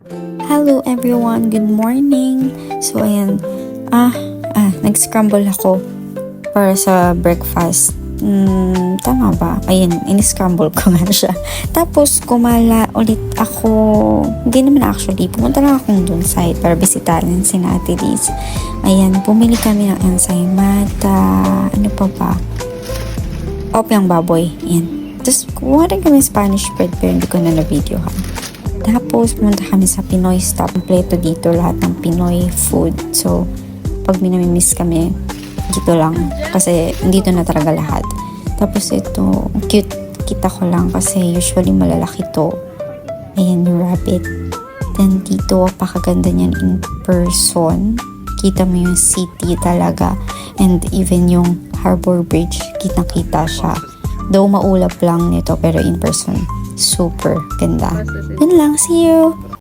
Hello everyone, good morning. So ayan, nag-scramble ako para sa breakfast. Tama ba? Ayan, in-scramble ko nga siya. Tapos kumala ulit ako, hindi naman actually, pumunta lang akong dun site para bisitahin si Ate Liz. Ayan, bumili kami ng ensaymada, ano pa ba? Opyang baboy, ayan. Tapos kumuha rin kami Spanish bread pero hindi ko na na-videohan. Tapos, pumunta kami sa Pinoy Stop. Kompleto dito lahat ng Pinoy food. So, pag minamimiss kami, dito lang. Kasi, dito na talaga lahat. Tapos, ito, cute. Kita ko lang kasi usually malalaki to. Ayan yung rabbit. Then, dito, pakaganda niyan in person. Kita mo yung city talaga. And even yung Harbor Bridge, kitang-kita siya. Though maulap lang nito, pero in person, super ganda. Yun lang, see you!